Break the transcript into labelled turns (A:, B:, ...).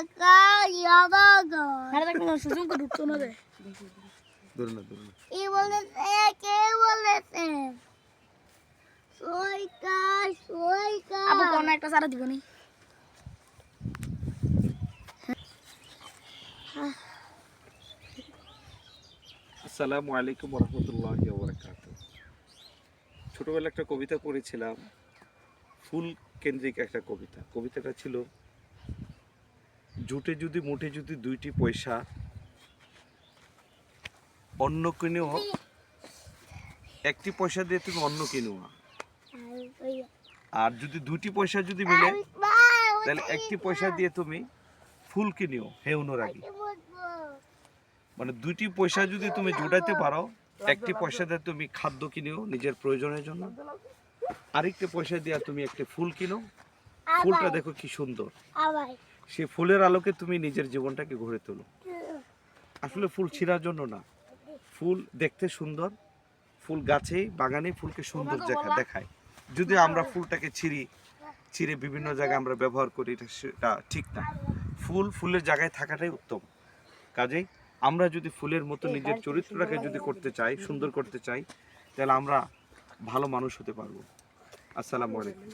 A: টাকা ইয়াদাগা
B: আরে দেখ না সুযোগ করে ঢুকতো না রে
C: ধরুন না ধরুন
A: কি বলেছে কে বলেছে সইকা
B: আবু কোন একটা সারা দিব নি
C: আসসালামু আলাইকুম ওয়া রাহমাতুল্লাহি ওয়া বারাকাতুহু। ছোটবেলায় একটা কবিতা পড়েছিলাম, ফুল কেন্দ্রিক একটা কবিতা। কবিতাটা ছিল, জুটে যদি মুঠে যদি 2টি পয়সা, অন্য কিনেও 1টি পয়সা দিয়ে তুমি অন্য কিনো, আর যদি 2টি পয়সা যদি মিলে তাহলে 1টি পয়সা দিয়ে তুমি ফুল কিনিও হে অনুরাগী। মানে 2টি পয়সা যদি তুমি জোটাতে পারো, 1টি পয়সা দিয়ে তুমি খাদ্য কিনিও নিজের প্রয়োজনের জন্য, আরেকটি পয়সা দিয়ে তুমি একটা ফুল কিনো। ফুলটা দেখো কি সুন্দর, সেই ফুলের আলোকে তুমি নিজের জীবনটাকে গড়ে তোলো। আসলে ফুল ছিঁড়ার জন্য না, ফুল দেখতে সুন্দর, ফুল গাছে বাগানে ফুলকে সুন্দর দেখায়। যদি আমরা ফুলটাকে ছিঁড়ে বিভিন্ন জায়গায় আমরা ব্যবহার করি, সেটা ঠিক না। ফুলের জায়গায় থাকাটাই উত্তম। কাজেই আমরা যদি ফুলের মতো নিজের চরিত্রটাকে যদি করতে চাই, সুন্দর করতে চাই, তাহলে আমরা ভালো মানুষ হতে পারবো। আসসালামু আলাইকুম।